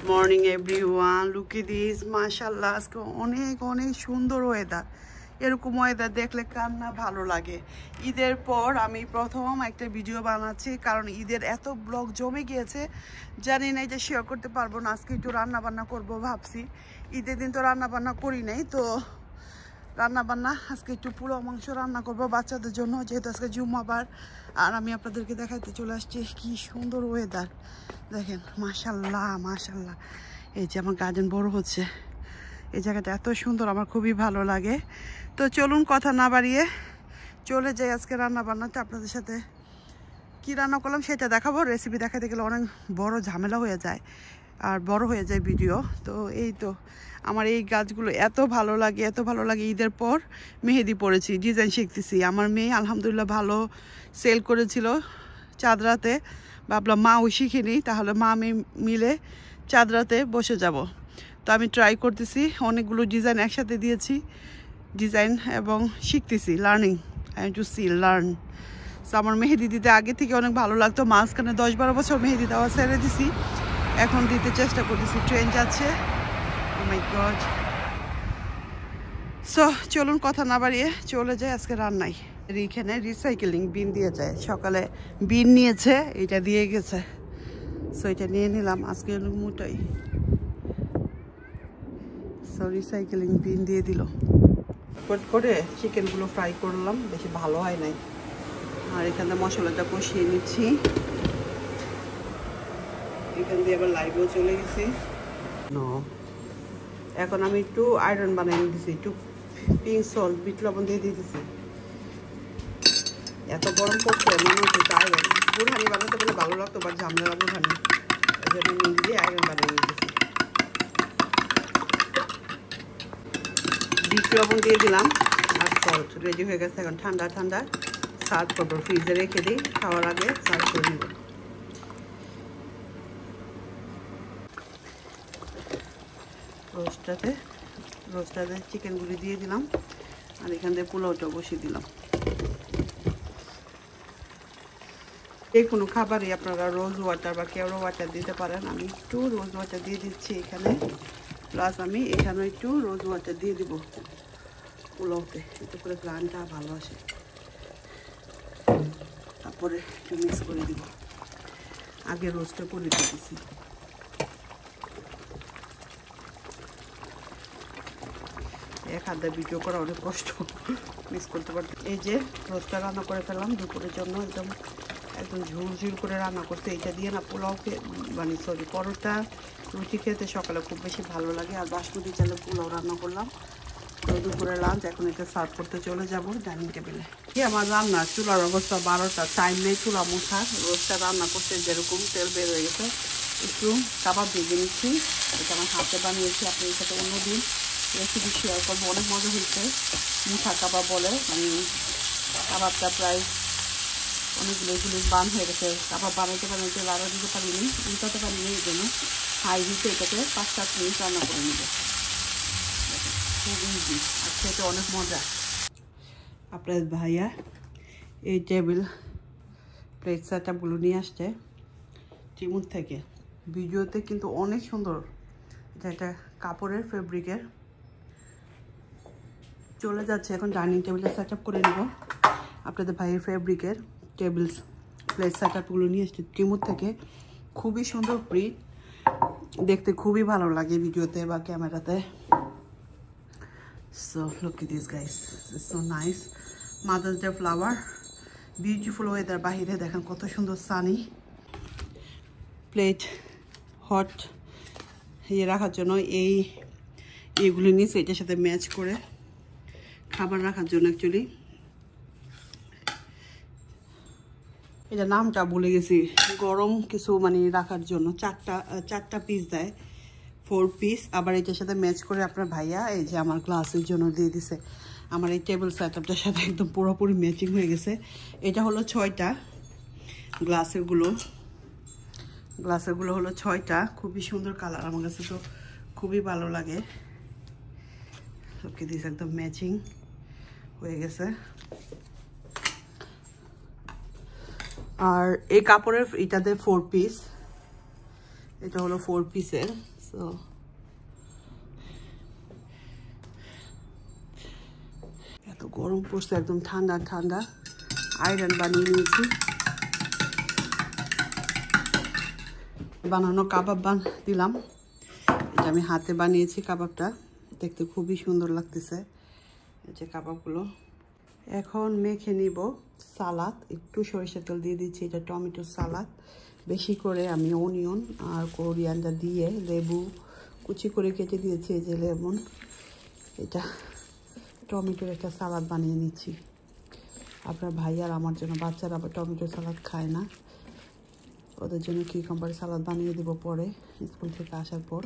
Morning everyone, look at this. মাশাআল্লাহ, আজকে অনেক অনেক সুন্দর ওয়েদার। এরকম ওয়েদার দেখলে কার না ভালো লাগে। ঈদের পর আমি প্রথম একটা ভিডিও বানাচ্ছি, কারণ ঈদের এত ব্লগ জমে গিয়েছে, জানি না যে শেয়ার করতে পারবো না। আজকে একটু রান্না বান্না করবো ভাবছি। ঈদের দিন তো রান্না বান্না করি নাই, তো রান্না বান্না আজকে একটু পোলাও মাংস রান্না করবো বাচ্চাদের জন্য, যেহেতু আজকে জুম্মাবার। আর আমি আপনাদেরকে দেখাইতে চলে আসছি কি সুন্দর ওয়েদার দেখেন। মাশাল্লাহ মাশাল্লাহ। এই যে আমার গার্ডেন বড় হচ্ছে, এই জায়গাটা এত সুন্দর, আমার খুবই ভালো লাগে। তো চলুন কথা না বাড়িয়ে চলে যাই আজকে রান্না বান্নাতে। আপনাদের সাথে কি রান্না করলাম সেটা দেখাবো। রেসিপি দেখাতে গেলে অনেক বড় ঝামেলা হয়ে যায় আর বড় হয়ে যায় ভিডিও। তো এই তো আমার এই গাছগুলো এত ভালো লাগে, এত ভালো লাগে। ঈদের পর মেহেদি পড়েছি, ডিজাইন শিখতেছি। আমার মেয়ে আলহামদুলিল্লাহ ভালো সেল করেছিল চাঁদরাতে। ভাবলাম মা ওই শিখিনি, তাহলে মা আমি মিলে চাঁদরাতে বসে যাব। তো আমি ট্রাই করতেছি, অনেকগুলো ডিজাইন একসাথে দিয়েছি ডিজাইন এবং শিখতেছি, learning. I to see learn. So আমার মেহেদি দিতে আগে থেকে অনেক ভালো লাগতো। মাঝখানে 10-12 বছর মেহেদি দেওয়া ছেড়ে দিছি, এখন দিতে চেষ্টা করতেছি। ট্রেন যাচ্ছে, ও মাই গড। সো চলুন কথা না বাড়িয়ে চলে যায় আজকে রান্নায়। এইখানে রিসাইকেলিং বিন দিয়ে যায়, সকালে বিন নিয়েছে, এটা দিয়ে গেছে। সো এটা নিয়ে নিলাম আজকে মোটাই। সো রিসাইকেলিং বিন দিয়ে দিল। করে চিকেনগুলো ফ্রাই করলাম, বেশি ভালো হয় নাই। আর এখানে মশলাটা কষিয়ে নিচ্ছি। এখান দিয়ে আবার লাইভও চলে গেছি। এখন আমি একটু আয়রন বানিয়ে দিয়েছি, একটু পিঙ্ক সল্ট, বিট লবণ দিয়ে দিয়েছি। এত গরম পড়ছে, মনে হচ্ছে আয়রন বুড়হানি বানাতে বলে ভালো লাগতো, বা ঝামেলা বুড়হানি, ওই জন্য নিয়ে দিয়ে আয়রন বানিয়ে দিয়েছি। বিট লবণ দিয়ে দিলাম আর সল্ট। রেডি হয়ে গেছে। এখন ঠান্ডা ঠান্ডা সার্ভ করবো, ফ্রিজে রেখে দিই, খাওয়ার আগে সার্ভ করে দিব। রোস্টাতে চিকেনগুলি দিয়ে দিলাম, আর এখান থেকে পোলাওটা বসিয়ে দিলাম। যে কোনো খাবারই আপনারা রোজ ওয়াটার বা কেওড়া ওয়াটার দিতে পারেন। আমি একটু রোজ ওয়াটার দিয়ে দিচ্ছি এখানে, প্লাস আমি এখানে একটু রোজ ওয়াটার দিয়ে দিব পোলাওতে, এতে করে গ্রানটা ভালো আসে। তারপরে একটু মিক্স করে দিব। আগে রোস্টটা করে দিয়েছি। এক হাতে ভিডিও করা অনেক কষ্ট, মিস করতে পারছি। এই যে রোস্টটা রান্না করে ফেললাম দুপুরের জন্য, একদম ঝুলঝুল করে রান্না করতে। এটা দিয়ে না পোলাওকে মানে সরি পরোটা রুটি খেতে সকালে খুব বেশি ভালো লাগে। আর বাসমতি চালে পোলাও রান্না করলাম। তো দুপুরে লাঞ্চ, এখন এটা সার্ভ করতে চলে যাব ডাইনিং টেবিলে। কি আমার রান্না চুলার অবস্থা 12টা, টাইম নেই চুলা মুঠা। রোস্টটা রান্না করতে যেরকম তেল বের হয়ে গেছে, একটু কাবাব ভেজে নিচ্ছি। এটা আমার হাতে বানিয়েছি, আপনাদের সাথে অন্যদিন রেসিপি শেয়ার করবো। অনেক মজা হয়েছে, মুঠা কাবাব বলে। আমি কাবাবটা প্রায় অনেকগুলো বান হয়ে গেছে। কাবাব বানাইতে লাড়া দিতে পারিনি, উল্টাতে পারিনি, এই জন্য হাই হিটে এটাকে 5-7 মিনিট রান্না করে নেব। খুব ইজি আর খেতে অনেক মজা। আপনার ভাইয়া এই টেবিল প্লেট সেট আপগুলো নিয়ে আসছে চিমুর থেকে। ভিডিওতে কিন্তু অনেক সুন্দর, এটা কাপড়ের ফেব্রিকের। চলে যাচ্ছে এখন ডাইনিং টেবিলে সেট আপ করে নেব। আপনাদের ভাইয়ের ফেব্রিকের টেবিলস প্লেট সেট আপগুলো নিয়ে আসছে চিমুর থেকে। খুবই সুন্দর প্রিন্ট, দেখতে খুবই ভালো লাগে ভিডিওতে বা ক্যামেরাতে। So look at this guys, it's so nice. Mother's Day flower, beautiful weather বাহিরে দেখেন কত সুন্দর সানি। প্লেট হট ইয়ে রাখার জন্য এইগুলো নিয়েছে, এটার সাথে ম্যাচ করে খাবার রাখার জন্য। অ্যাকচুয়ালি এটা নামটা ভুলে গেছি, গরম কিছু মানে রাখার জন্য। চারটা পিস দেয়, 4 পিস। আবার এটার সাথে ম্যাচ করে আপনার ভাইয়া এই যে আমার গ্লাসের জন্য দিয়ে দিছে। আমার এই টেবিল সেট আপটার সাথে একদম পুরোপুরি ম্যাচিং হয়ে গেছে। এটা হলো 6টা গ্লাসেরগুলো হলো 6টা। খুবই সুন্দর কালার, আমার কাছে তো খুবই ভালো লাগে। ওকে দিস একদম ম্যাচিং হয়ে গেছে। আর এই কাপড়ের এটাতে 4 পিস, এটা হলো 4 পিসের। সো এত গরম পড়ছে, একদম ঠান্ডা ঠান্ডা। আয়রন বানিয়ে নিয়েছি। বানানো কাবাব দিলাম। এটা আমি হাতে বানিয়েছি কাবাবটা, দেখতে খুবই সুন্দর লাগতেছে এই যে কাবাবগুলো। এখন মেখে নিব সালাদ, একটু সরিষার তেল দিয়ে দিচ্ছি। এটা টমেটো সালাদ, বেশি করে আমি অনিয়ন আর কোরিয়ান্ডার দিয়ে লেবু কুচি করে কেটে দিয়েছি। এই যে লেমন, এটা টমেটোর একটা সালাদ বানিয়ে নিচ্ছি। আপনার ভাই আর আমার জন্য, বাচ্চারা আবার টমেটো সালাদ খায় না, ওদের জন্য কিউকাম্বার সালাদ বানিয়ে দেবো পরে স্কুল থেকে আসার পর।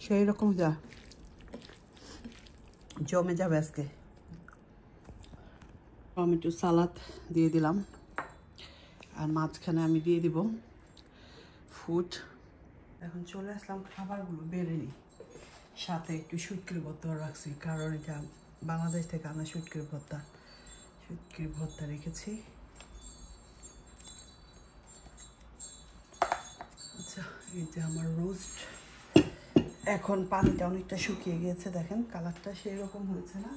সেই রকম যা জমে যাবে আজকে। টমেটো সালাদ দিয়ে দিলাম, আর মাঝখানে আমি দিয়ে দিব ফুড। এখন চলে আসলাম খাবারগুলো বেড়ে নিই। সাথে একটু শুটকির ভর্তা রাখছি, কারণ এটা বাংলাদেশ থেকে আনা শুটকির ভর্তা রেখেছি। আচ্ছা, এই যে আমার রোস্ট। এখন পানিটা অনেকটা শুকিয়ে গিয়েছে, দেখেন কালারটা সেই রকম হয়েছে না?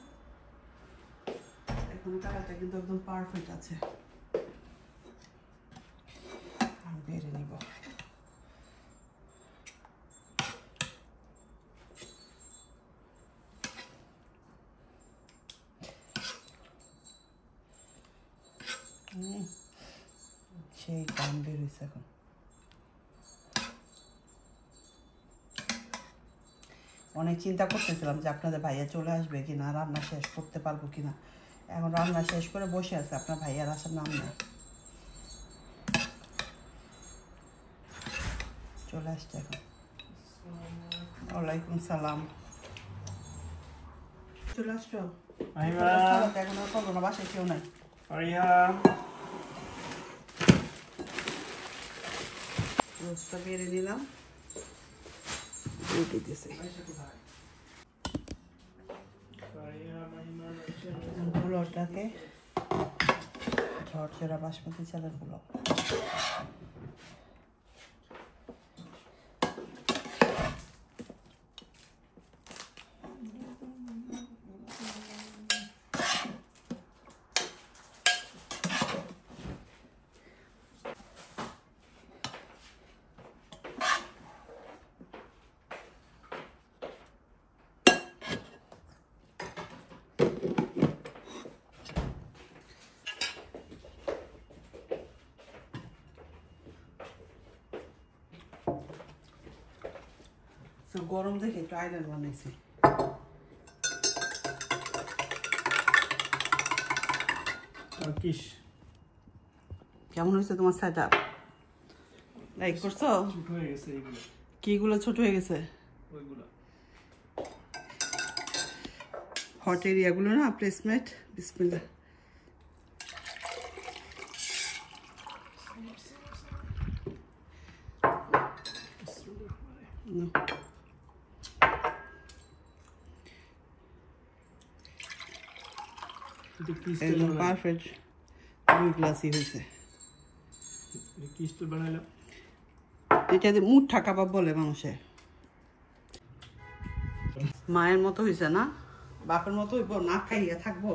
এখন কালারটা কিন্তু একদম পারফেক্ট আছে। আমি বেড়ে নিব। সেই দাম বেরোইছে এখন। অনেক চিন্তা করতেছিলাম যে আপনাদের ভাইয়া চলে আসবে কিনা, রান্না শেষ করতে পারবো কিনা। এখন রান্না শেষ করে বসে আছে, আপনার ভাইয়ার আসার নাম নেই। চলে আসছে এখন। ওয়ালাইকুম সালাম। চলে আসছো? এখন আর করবো না, বাসায় কেউ নাই। রোস্টটা বেড়ে নিলাম, দিয়ে দিতেছি। পোলাওটাকে ঝরঝরা বাসমতি চালের পোলাও। গরম দেখে একটু আইলার বানাইছি। কেমন হয়েছে তোমার সেট আপ? লাইক করছো? ছোট হয়ে গেছে এইগুলো। কিগুলো ছোট হয়ে গেছে? ওইগুলো হট এরিয়াগুলো না, প্লেসমেন্ট। বিসমিল্লাহ। একদম পারফেক্ট, দুই গ্লাসই হয়েছে। এটা মুঠা কাবাব বলে মানুষে। মায়ের মতো হয়েছে না? বাপের মতো হইব না, খাইয়া থাকবো?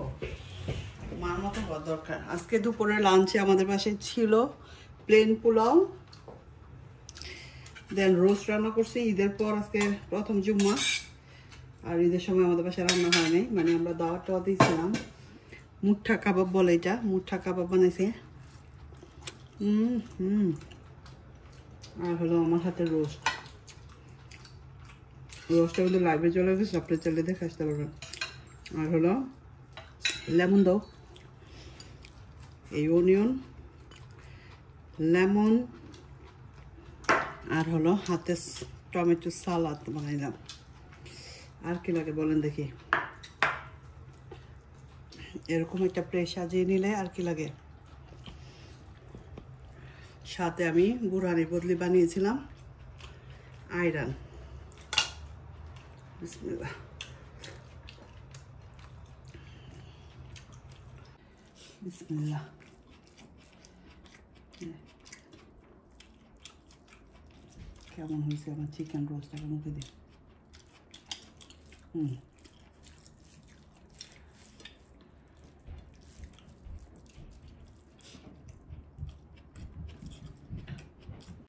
মার মতো হওয়ার দরকার। আজকে দুপুরে লাঞ্চে আমাদের পাশে ছিল প্লেন পোলাও, দেন রোস্ট রান্না করছি। ঈদের পর আজকে প্রথম জুম্মা, আর ঈদের সময় আমাদের পাশে রান্না হয় নাই, মানে আমরা দাওয়াত দিয়েছিলাম। মুঠা কাবাব বলে এটা, মুঠা কাবাব বানাইছে। আর হলো আমার হাতের রোস্টটা কিন্তু লাইভে চলে গেছে, আপনার চাইলে দেখে আসতে পারবেন। আর হলো লেমন দাও, এই অনিয়ন, লেমন, আর হলো হাতে টমেটো সালাদ বানাইলাম। আর কি লাগে বলেন দেখি? এরকম একটা প্লেট সাজিয়ে নিলে আর কি লাগে? সাথে আমি বুড়ানি বদলি বানিয়েছিলাম আয়রন। বিসমিল্লাহ। বিসমিল্লাহ। কেমন হয়েছে আমার চিকেন রোস্ট মুখে দিই